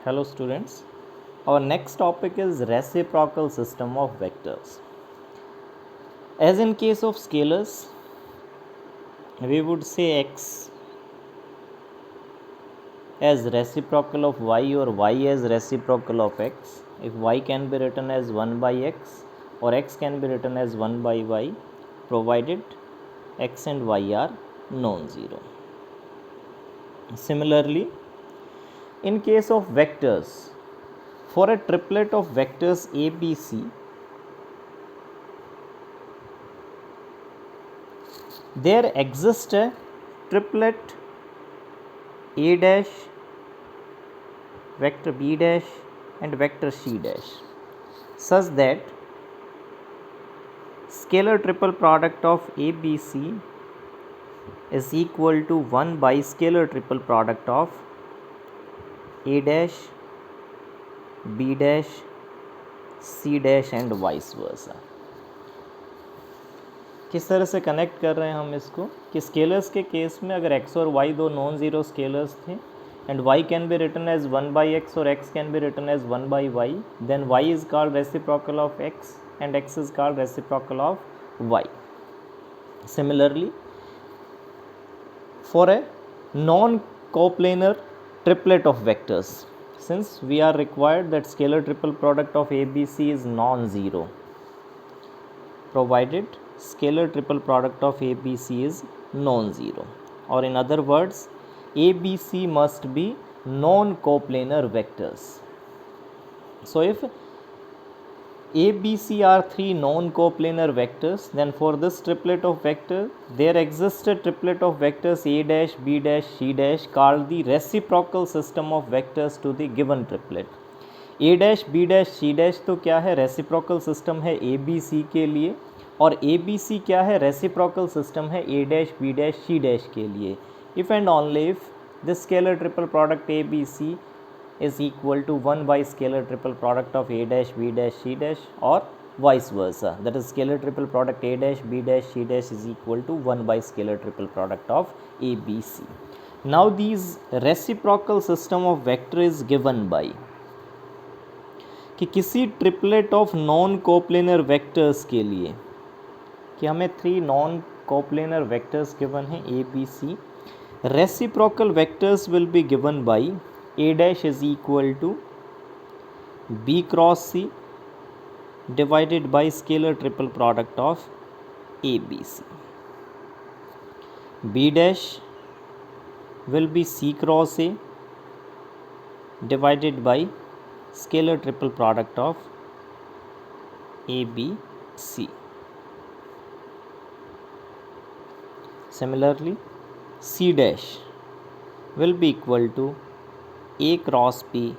Hello students, our next topic is reciprocal system of vectors. As in case of scalars, we would say x as reciprocal of y or y as reciprocal of x. If y can be written as 1 by x or x can be written as 1 by y, provided x and y are non-zero. Similarly, in case of vectors, for a triplet of vectors a, b, c, there exists a triplet a dash, vector b dash and vector c dash, such that scalar triple product of ABC is equal to 1 by scalar triple product of a dash, b dash, c dash and vice versa. किस तरह से connect कर रहे हैं हम इसको कि scalars के केस में अगर x और y दो नॉन ज़ीरो स्केलर्स थे and y can be written as 1 by x और x can be written as 1 by y, then y is called reciprocal of x and x is called reciprocal of y. Similarly, for a non-coplanar triplet of vectors, since we are required that scalar triple product of ABC is non-zero, provided scalar triple product of ABC is non-zero, or in other words, ABC must be non-coplanar vectors. So if A, B, C are three non-coplanar vectors, then for this triplet of vector, there exists a triplet of vectors A dash, B dash, C dash called the reciprocal system of vectors to the given triplet. A dash, B dash, C dash तो क्या है? Reciprocal system है A, B, C के लिए, और A, B, C क्या है? Reciprocal system है A dash, B dash, C dash के लिए. If and only if this scalar triple product A, B, C is equal to 1 by scalar triple product of A dash, B dash, C dash or vice versa. That is scalar triple product A dash, B dash, C dash is equal to 1 by scalar triple product of A, B, C. Now these reciprocal system of vector is given by कि किसी triplet of non coplanar vectors के लिए कि हमें three non coplanar vectors given हैं A, B, C. Reciprocal vectors will be given by A dash is equal to B cross C divided by scalar triple product of ABC. B dash will be C cross A divided by scalar triple product of ABC. Similarly, C dash will be equal to A cross B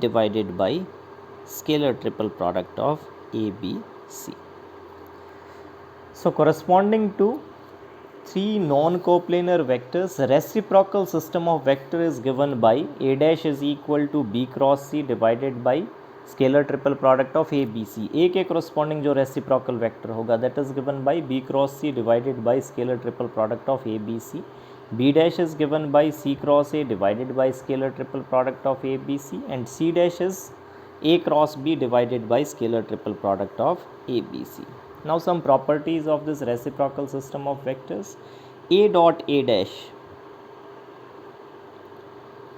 divided by scalar triple product of A, B, C. So corresponding to three non-coplanar vectors, reciprocal system of vector is given by A dash is equal to B cross C divided by scalar triple product of A, B, C. A के corresponding जो reciprocal vector होगा that is given by B cross C divided by scalar triple product of A, B, C. B dash is given by C cross A divided by scalar triple product of A, B, C, and C dash is A cross B divided by scalar triple product of A, B, C. Now some properties of this reciprocal system of vectors. A dot A dash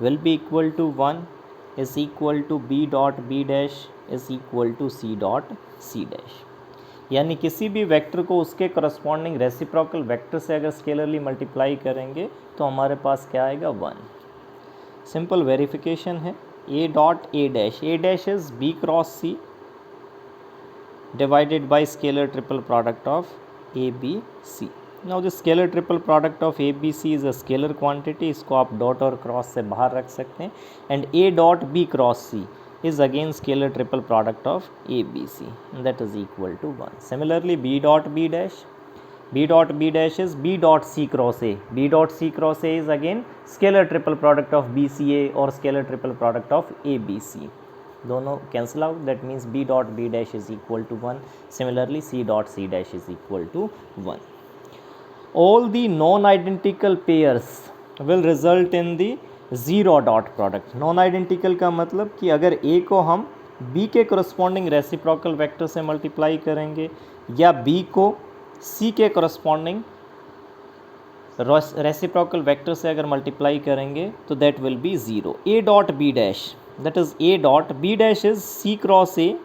will be equal to 1 is equal to B dot B dash is equal to C dot C dash. यानी किसी भी vector को उसके corresponding reciprocal vector से अगर स्केलरली multiply करेंगे तो हमारे पास क्या आएगा 1. सिंपल वेरिफिकेशन है. A dot A dash is B cross C divided by scalar triple product of A, B, C. Now the scalar triple product of A, B, C is a scalar quantity. इसको आप dot और cross से बाहर रख सकते हैं. And A dot B cross C is again scalar triple product of A, B, C, and that is equal to 1. Similarly, B dot B dash is B dot C cross A. B dot C cross A is again scalar triple product of BCA or scalar triple product of ABC. दोनों cancel out, that means B dot B dash is equal to 1. Similarly, C dot C dash is equal to 1. All the non-identical pairs will result in the zero dot product. Non identical का मतलब कि अगर ए को हम B के corresponding reciprocal vector से multiply करेंगे या बी को सी के करस्पॉन्डिंग रेसिप्रोकल वेक्टर से अगर मल्टीप्लाई करेंगे तो that will be zero. A dot b dash, that is a dot b dash is c cross a,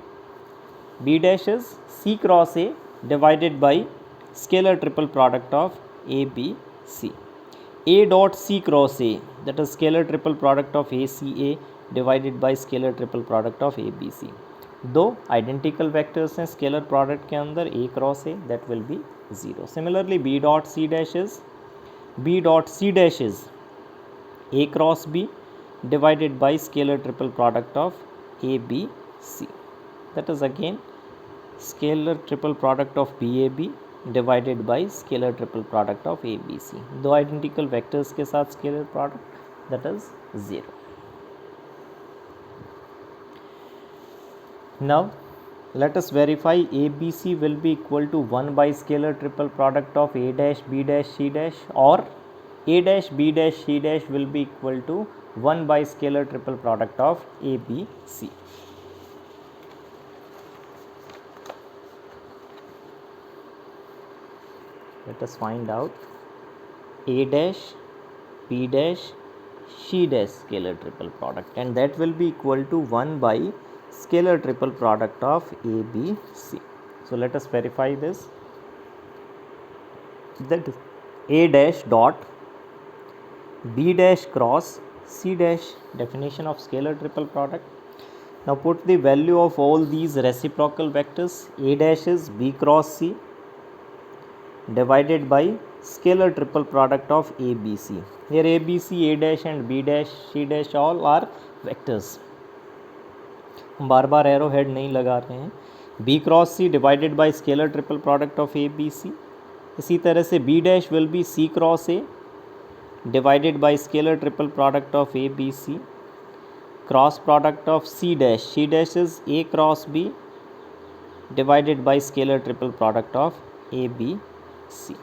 b dash is c cross a divided by scalar triple product of A B c. A dot C cross A, that is scalar triple product of ACA divided by scalar triple product of ABC. दो identical vectors हैं scalar product के अंदर, A cross A, that will be 0. Similarly, B dot C dash is A cross B divided by scalar triple product of ABC. That is again scalar triple product of BAB divided by scalar triple product of A B C. दो identical vectors के साथ scalar product, that is 0. Now let us verify ABC will be equal to 1 by scalar triple product of A dash B dash C dash, or A dash B dash C dash will be equal to 1 by scalar triple product of A B C. Let us find out A dash B dash C dash scalar triple product, and that will be equal to 1 by scalar triple product of A B C. So let us verify this. That is A dash dot B dash cross C dash, definition of scalar triple product. Now put the value of all these reciprocal vectors. A dash is B cross C divided by scalar triple product of ABC. Here ABC, A dash and B dash, C dash all are vectors. हम बार बार arrow head नहीं लगा रहे हैं. B cross C divided by scalar triple product of ABC. इसी तरह से B dash will be C cross A divided by scalar triple product of ABC. Cross product of C dash is A cross B divided by scalar triple product of ABC.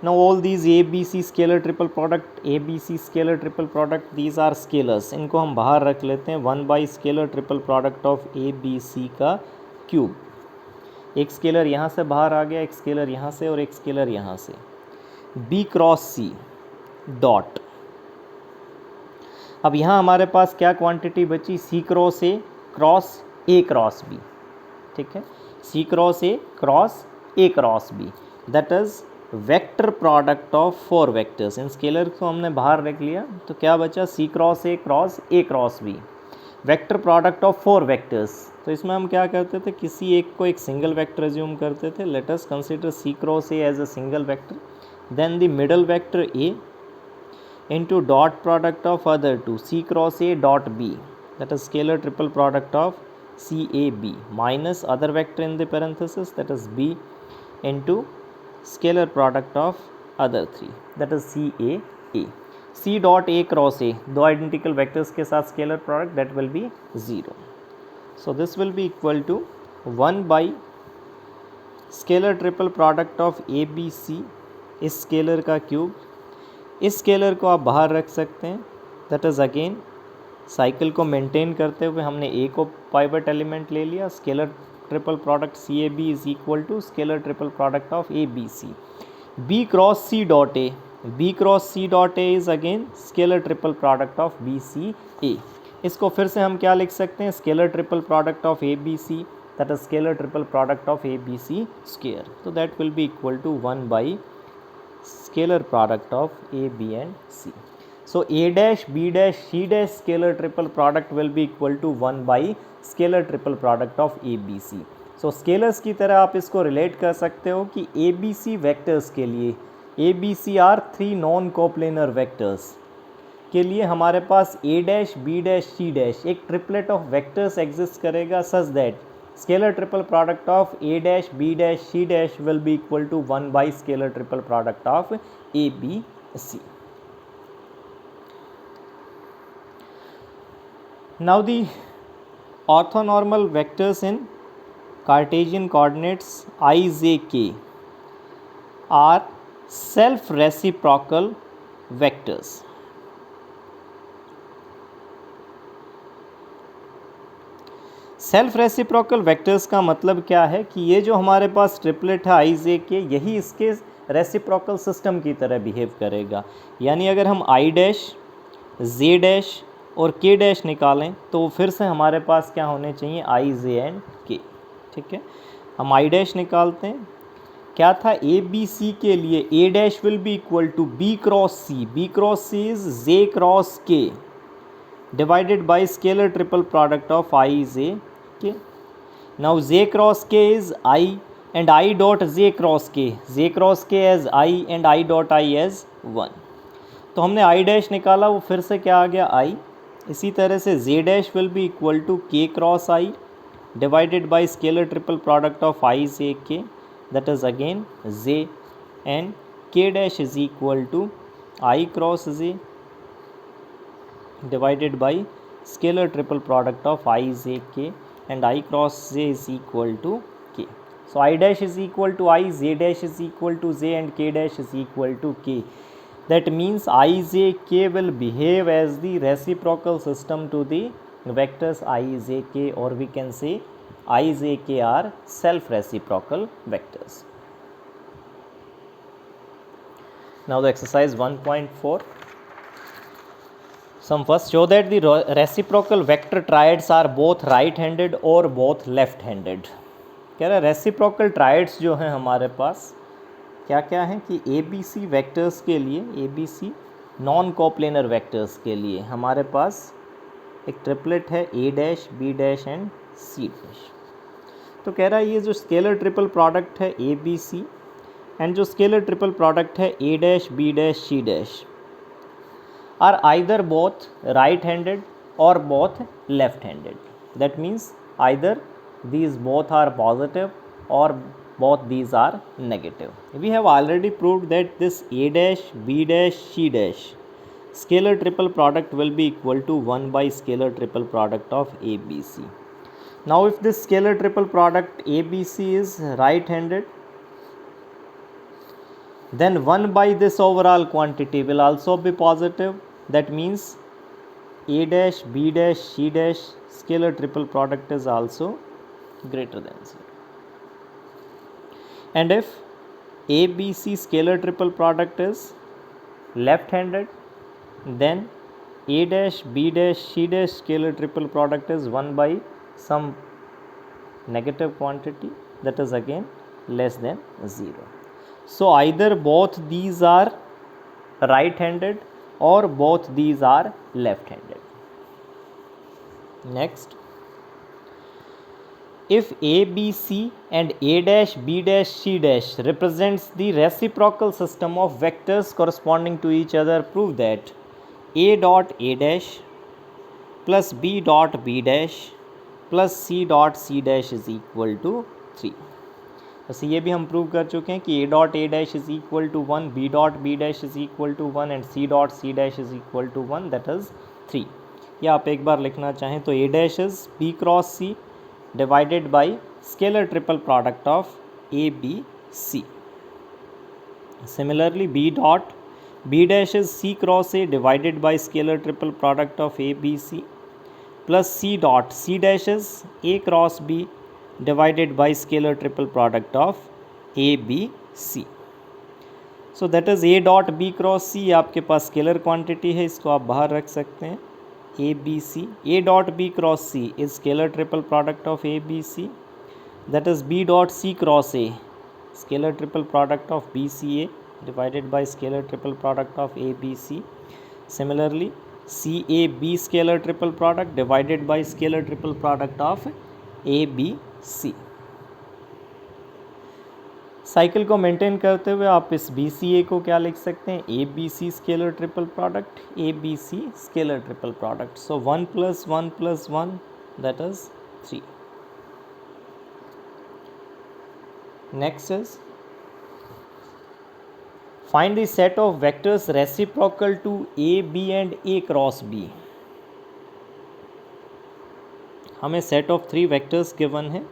Now all these ABC scalar triple product, ABC scalar triple product, these are scalars. इनको हम बाहर रख लेते हैं. 1 by scalar triple product of ABC का cube. एक scalar यहाँ से बाहर आ गया, एक स्केलर यहाँ से और एक स्केलर यहाँ से. B cross C dot. अब यहाँ हमारे पास क्या क्वांटिटी बची? C cross A cross A cross B. ठीक है, C cross A cross A cross B, that is vector product of 4 vectors. In scalar को हमने बाहर रख लिया तो क्या बचा? C cross A cross B, vector product of 4 vectors. तो इसमें हम क्या करते थे? किसी एक को एक सिंगल वेक्टर एज्यूम करते थे. Let us consider C cross A as a single vector, then the middle vector A into dot product of other two, C cross A dot B, that is scalar triple product of CAB, minus other vector in the parenthesis, that is B into scalar product of other three, that is CAA. C dot A cross A, दो identical vectors के साथ scalar product, that will be 0. So this will be equal to 1 by scalar triple product of ABC, इस scalar का cube. इस scalar को आप बाहर रख सकते हैं. दैट इज़ अगेन साइकिल को मेंटेन करते हुए हमने A को पाइवट एलिमेंट ले लिया. Scalar triple product CAB is equal to scalar triple product of ABC. B cross C dot A, B cross C dot A is again scalar triple product of BCA. इसको फिर से हम क्या लिख सकते हैं? Scalar triple product of ABC, that is scalar triple product of ABC square. तो that will be equal to 1 by scalar product of A, B and C. So A dash, B dash, C dash scalar triple product will be equal to 1 by scalar triple product of A, B, C. So scalars की तरह आप इसको relate कर सकते हो कि A, B, C vectors के लिए A, B, C are 3 non coplanar vectors के लिए हमारे पास A dash, B dash, C dash एक triplet of vectors exist करेगा such that scalar triple product of A dash, B dash, C dash will be equal to 1 by scalar triple product of A, B, C. Now the orthonormal vectors in Cartesian coordinates I, J, K are self-reciprocal vectors. Self reciprocal vectors का मतलब क्या है कि ये जो हमारे पास triplet है आई जे के, यही इसके रेसिप्रोकल सिस्टम की तरह बिहेव करेगा। यानी अगर हम आई डैश, जे डैश और के डैश निकालें तो फिर से हमारे पास क्या होने चाहिए, आई जे एंड के। ठीक है, हम आई डैश निकालते हैं, क्या था ए बी सी के लिए a dash will be equal to b cross c, b cross c is j cross k divided by scalar triple product of I j k. Now j cross k is I and I dot j cross k as I and I dot I as 1. तो हमने I dash निकाला, वो फिर से क्या आ गया I। इसी तरह से j dash will be equal to k cross I divided by scalar triple product of I j k, that is again j, and k dash is equal to I cross j divided by scalar triple product of I j k, and I cross j is equal to k. So I dash is equal to I, j dash is equal to j, and k dash is equal to k. That means I j k will behave as the reciprocal system to the vectors I j k, or we can say I j k are self reciprocal vectors. Now the exercise 1.4. Some first show that the reciprocal vector triads are both right handed और both left handed. कह रहा है reciprocal triads जो हैं हमारे पास क्या क्या हैं कि ए बी सी वैक्टर्स के लिए, a B c non coplanar vectors के लिए हमारे पास एक ट्रिपलेट है a dash, b dash and c dash. तो कह रहा है ये जो स्केलर ट्रिपल प्रोडक्ट है ए बी सी एंड जो स्केलर ट्रिपल प्रोडक्ट है a dash, b dash, c dash are either both right handed or both left handed. That means either these both are positive or both these are negative. We have already proved that this a dash, b dash, c dash scalar triple product will be equal to 1 by scalar triple product of ABC. Now if this scalar triple product ABC is right handed, then 1 by this overall quantity will also be positive. That means a dash, b dash, c dash scalar triple product is also greater than 0. And if ABC scalar triple product is left handed, then a dash, b dash, c dash scalar triple product is 1 by some negative quantity, that is again less than 0. So either both these are right handed or both these are left handed. Next, if a b c and a dash, b dash, c dash represents the reciprocal system of vectors corresponding to each other, prove that a dot a dash plus b dot b dash plus c dot c dash is equal to 3. वैसे ये भी हम prove कर चुके हैं कि a dot a dash is equal to 1, b dot b dash is equal to 1 and c dot c dash is equal to 1, that is 3. या आप एक बार लिखना चाहें तो a dash is b cross c divided by scalar triple product of a b c. Similarly b dot b dash is c cross a divided by scalar triple product of a b c plus c dot c dash is a cross b divided by scalar triple product of a b c. So that is a dot b cross c आपके पास scalar quantity है, इसको आप बाहर रख सकते हैं a b c. a dot b cross c is scalar triple product of a b c, that is b dot c cross a scalar triple product of b c a divided by scalar triple product of a b c. Similarly c a b scalar triple product divided by scalar triple product of a b c. Cycle को maintain करते हुए आप इस B C ए को क्या लिख सकते हैं, a B c scalar triple product, a B c scalar triple product. So 1 + 1 + 1 that is 3. Next is find the set of vectors reciprocal to a b and a cross b. हमें set of 3 vectors given है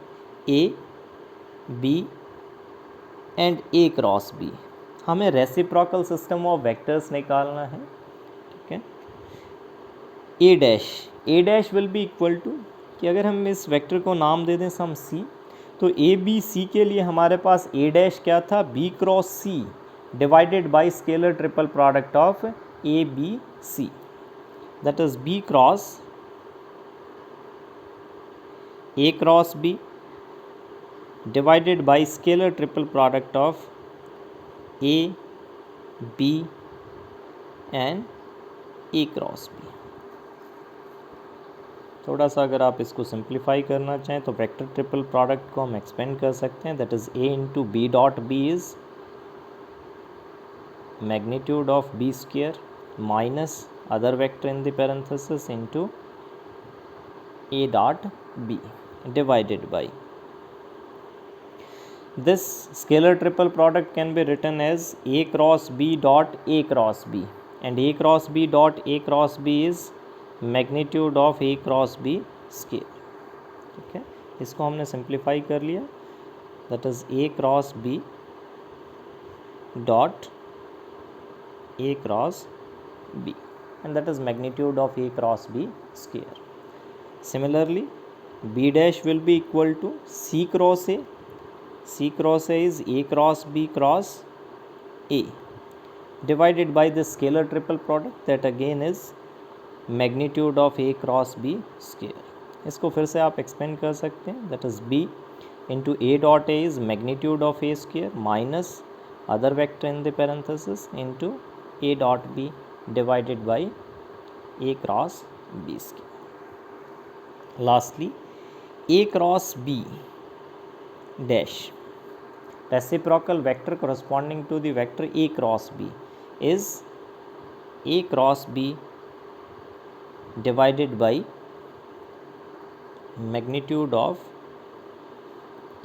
a b and a cross b. हमें reciprocal system of vectors निकालना है. ठीक है, a dash will be equal to कि अगर हम इस वेक्टर को नाम दे दें सम सी, तो ए बी सी के लिए हमारे पास ए डैश क्या था, B cross C divided by scalar triple product of A B C, that is B cross A cross B divided by scalar triple product of A, B and A cross B. थोड़ा सा अगर आप इसको simplify करना चाहें तो vector triple product को हम एक्सपेंड कर सकते हैं, that is A into B dot B is magnitude of B square minus other vector in the parenthesis into A dot B divided by this scalar triple product can be written as A cross B dot A cross B, and A cross B dot A cross B is magnitude of A cross B scale. ठीक है, इसको हमने simplify कर लिया, that is A cross B dot A cross B, and that is magnitude of A cross B square. Similarly, B dash will be equal to C cross A. C cross A is A cross B cross A divided by the scalar triple product that again is magnitude of A cross B square. इसको फिर से आप expand कर सकते हैं, that is B into A dot A is magnitude of A square minus other vector in the parenthesis into A dot B divided by A cross B square. Lastly, A cross B dash, reciprocal vector corresponding to the vector A cross B, is A cross B divided by magnitude of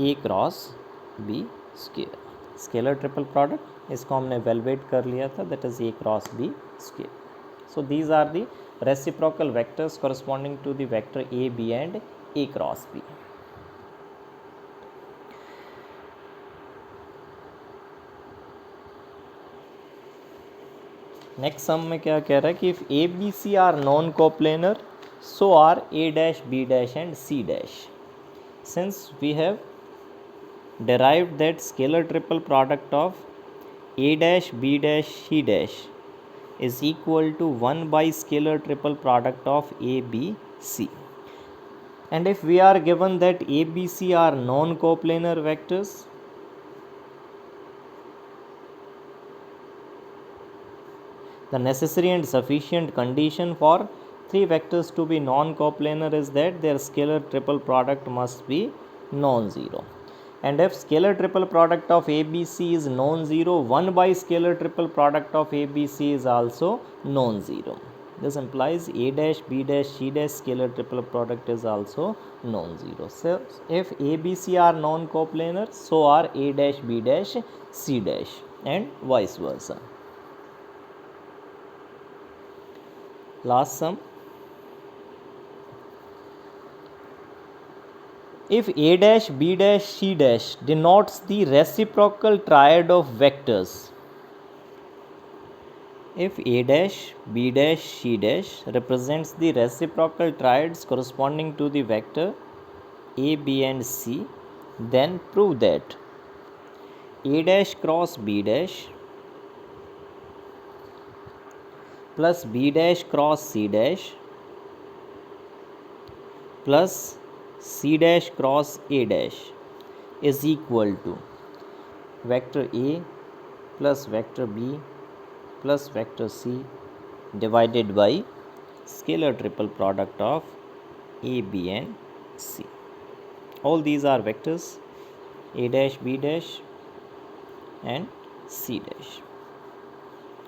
A cross B square. Scalar triple product इसको हमने evaluate कर लिया था, that is A cross B square. So these are the reciprocal vectors corresponding to the vector A, B and A cross B. Next sum में क्या कह रहा है कि if A, B, C are non-coplanar, so are A dash, B dash and C dash. Since we have derived that scalar triple product of A dash, B dash, C dash is equal to 1 by scalar triple product of A, B, C. And if we are given that A, B, C are non-coplanar vectors, the necessary and sufficient condition for three vectors to be non-coplanar is that their scalar triple product must be non-zero. And if scalar triple product of ABC is non-zero, 1 by scalar triple product of ABC is also non-zero. This implies A dash, B dash, C dash scalar triple product is also non-zero. So if ABC are non-coplanar, so are A dash, B dash, C dash and vice versa. Last sum. If A dash, B dash, C dash denotes the reciprocal triad of vectors, if A dash, B dash, C dash represents the reciprocal triads corresponding to the vector A, B and C, then prove that A dash cross B dash plus B dash cross C dash plus C dash cross A dash is equal to vector A plus vector B plus vector C divided by scalar triple product of A, B and C. All these are vectors A dash, B dash and C dash.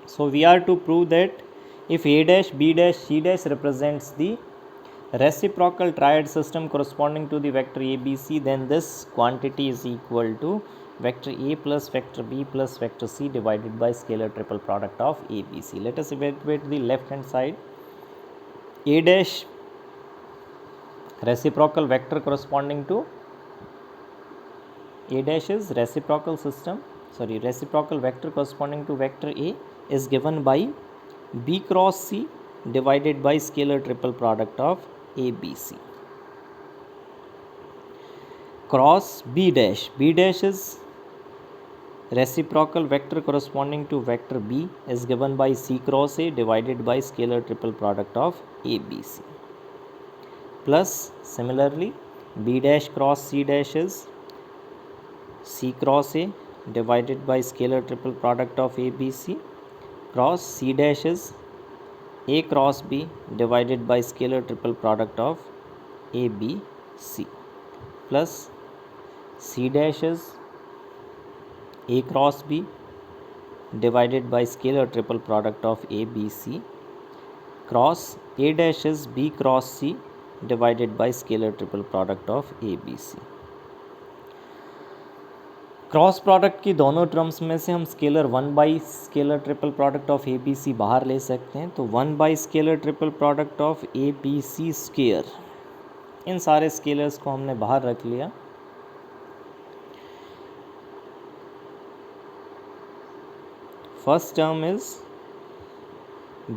So we are to prove that if A dash, B dash, C dash represents the reciprocal triad system corresponding to the vector ABC, then this quantity is equal to vector A plus vector B plus vector C divided by scalar triple product of ABC. Let us evaluate the left hand side. A dash reciprocal vector corresponding to A dash is reciprocal vector corresponding to vector A is given by B cross C divided by scalar triple product of ABC. cross b dash is reciprocal vector corresponding to vector b is given by c cross a divided by scalar triple product of a b c, plus similarly b dash cross c dash is c cross a divided by scalar triple product of a b c, cross c dash is a cross b divided by scalar triple product of a b c, plus c dash is a cross b divided by scalar triple product of a b c, cross a dash is b cross c divided by scalar triple product of a b c. Cross product की दोनों terms में से हम scalar 1 by scalar triple product of A B c बाहर ले सकते हैं, तो 1 by scalar triple product of A B c square, इन सारे स्केलर्स को हमने बाहर रख लिया। First term is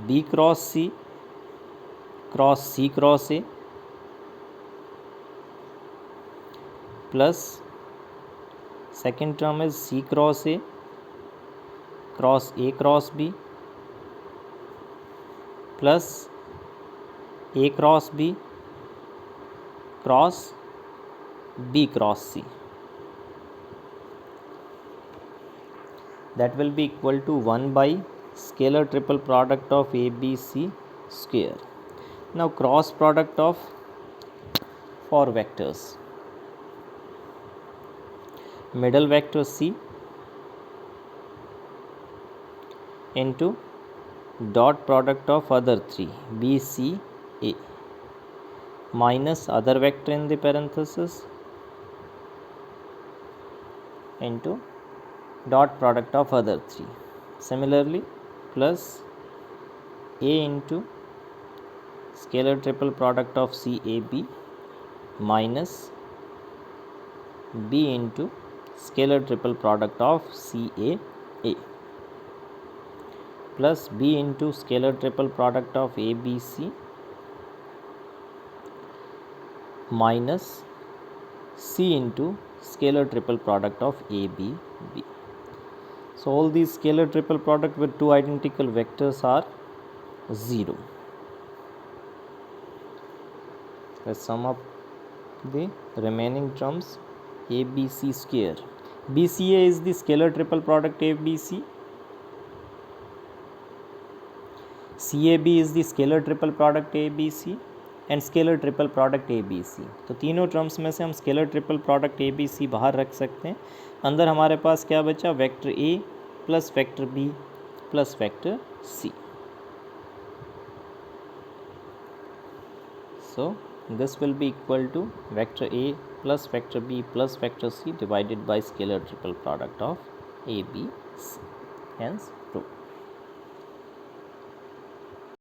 B cross c cross a plus second term is C cross A cross B plus A cross B cross B cross C. That will be equal to 1 by scalar triple product of A B C square. Now cross product of 4 vectors. Middle vector C into dot product of other 3 B, C, A minus other vector in the parenthesis into dot product of other 3. Similarly, plus A into scalar triple product of C, A, B minus B into scalar triple product of C A plus B into scalar triple product of A B C minus C into scalar triple product of A B B. So all these scalar triple product with two identical vectors are 0. Let's sum up the remaining terms. A B C square. BCA is the scalar triple product A B C. CAB is the scalar triple product A B C and scalar triple product A B C. तो तीनों terms में से हम scalar triple product A B C बाहर रख सकते हैं। अंदर हमारे पास क्या बचा? Vector A plus vector B plus vector C. So this will be equal to vector A plus vector B plus vector C divided by scalar triple product of A, B, C. Hence proved.